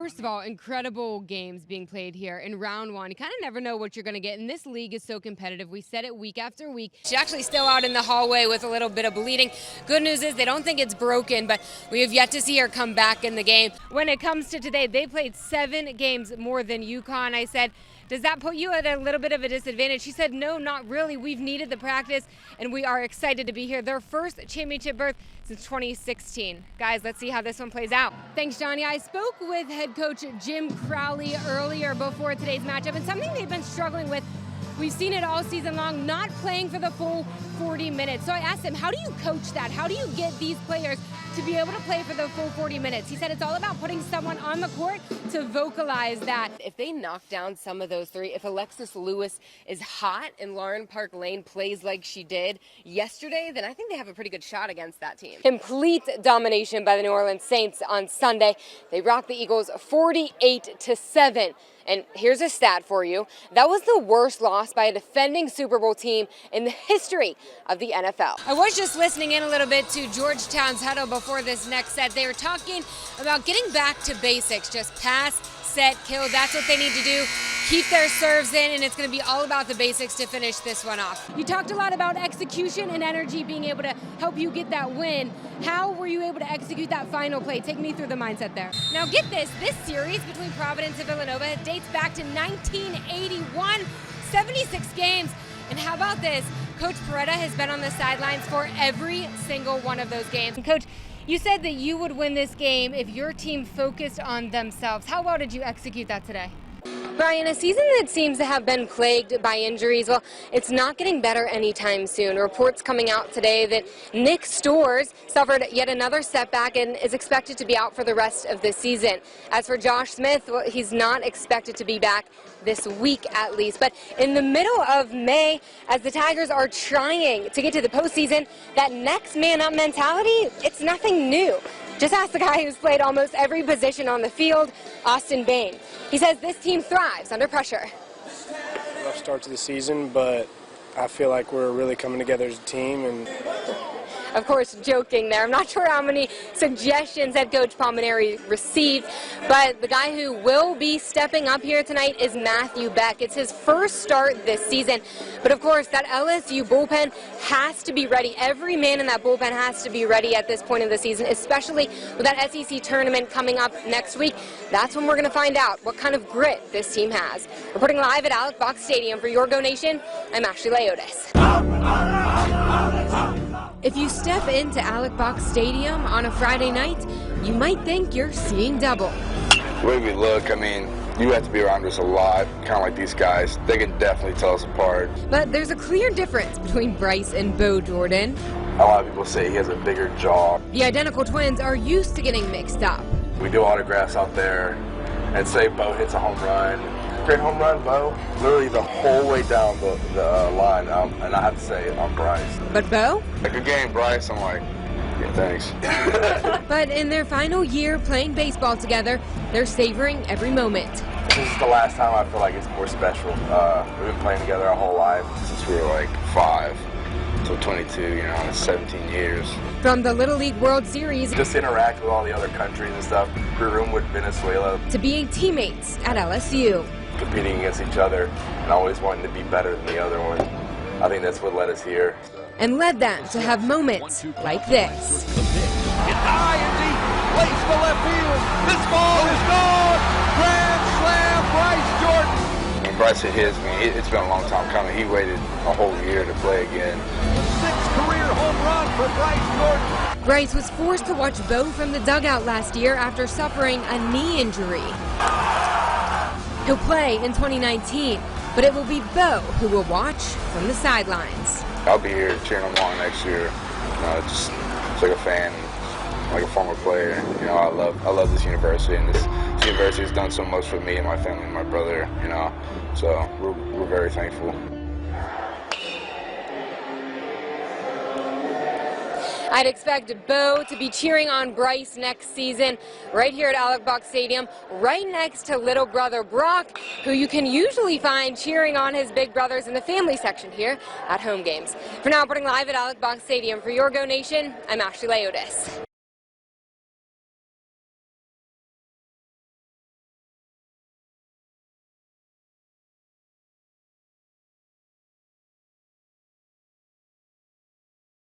First of all, incredible games being played here in round one. You kind of never know what you're going to get, and this league is so competitive. We said it week after week. She's actually still out in the hallway with a little bit of bleeding. Good news is they don't think it's broken, but we have yet to see her come back in the game. When it comes to today, they played 7 games more than UConn. I said, does that put you at a little bit of a disadvantage? She said, no, not really. We've needed the practice, and we are excited to be here. Their first championship berth since 2016. Guys, let's see how this one plays out. Thanks, Johnny. I spoke with head coach Jim Crowley earlier before today's matchup, and something they've been struggling with. We've seen it all season long, not playing for the full 40 minutes. So I asked him, how do you coach that? How do you get these players to be able to play for the full 40 minutes? He said it's all about putting someone on the court to vocalize that. If they knock down some of those 3, if Alexis Lewis is hot and Lauren Park Lane plays like she did yesterday, then I think they have a pretty good shot against that team. Complete domination by the New Orleans Saints on Sunday. They rocked the Eagles 48-7. And here's a stat for you. That was the worst loss by a defending Super Bowl team in the history of the NFL. I was just listening in a little bit to Georgetown's huddle before this next set. They were talking about getting back to basics, just pass, set, kill. That's what they need to do. Keep their serves in, and it's going to be all about the basics to finish this one off. You talked a lot about execution and energy being able to help you get that win. How were you able to execute that final play? Take me through the mindset there. Now get this series between Providence and Villanova dates back to 1981, 76 games. And how about this? Coach Peretta has been on the sidelines for every single one of those games. And Coach, you said that you would win this game if your team focused on themselves. How well did you execute that today? Brian, a season that seems to have been plagued by injuries, well, it's not getting better anytime soon. Reports coming out today that Nick Storrs suffered yet another setback and is expected to be out for the rest of the season. As for Josh Smith, well, he's not expected to be back this week at least. But in the middle of May, as the Tigers are trying to get to the postseason, that next man up mentality, it's nothing new. Just ask the guy who's played almost every position on the field, Austin Bain. He says this team thrives under pressure. Rough start to the season, but I feel like we're really coming together as a team. And of course, joking there. I'm not sure how many suggestions head coach Palmineri received, but the guy who will be stepping up here tonight is Matthew Beck. It's his first start this season, but of course, that LSU bullpen has to be ready. Every man in that bullpen has to be ready at this point of the season, especially with that SEC tournament coming up next week. That's when we're going to find out what kind of grit this team has. Reporting live at Alec Box Stadium for Your Go Nation, I'm Ashley Liotus. If you step into Alec Box Stadium on a Friday night, you might think you're seeing double. The way we look, I mean, you have to be around us a lot, kind of like these guys. They can definitely tell us apart. But there's a clear difference between Bryce and Bo Jordan. A lot of people say he has a bigger jaw. The identical twins are used to getting mixed up. We do autographs out there and say Bo hits a home run. Great home run, Bo. Literally the whole way down the line, and I have to say, I'm Bryce. But Bo? Like, good game, Bryce. I'm like, yeah, thanks. But in their final year playing baseball together, they're savoring every moment. This is the last time I feel like it's more special. We've been playing together our whole life since we were like 5 till 22, you know, it's 17 years. From the Little League World Series, just interact with all the other countries and stuff, Peru with Venezuela, to being teammates at LSU. Competing against each other and always wanting to be better than the other one. I think that's what led us here. And led them to have moments like this. It's high and deep, place to left field. This ball is gone. Grand slam, Bryce Jordan. When Bryce hit his, it's been a long time coming. He waited a whole year to play again. 6th career home run for Bryce Jordan. Bryce was forced to watch Bo from the dugout last year after suffering a knee injury. He'll play in 2019, but it will be Bo who will watch from the sidelines. I'll be here cheering him on next year. Just like a fan, like a former player. You know, I love this university, and this university has done so much for me and my family and my brother. You know, so we're very thankful. I'd expect Bo to be cheering on Bryce next season right here at Alec Box Stadium, right next to little brother Brock, who you can usually find cheering on his big brothers in the family section here at home games. For now, reporting live at Alec Box Stadium for Your Go Nation, I'm Ashley Liotus.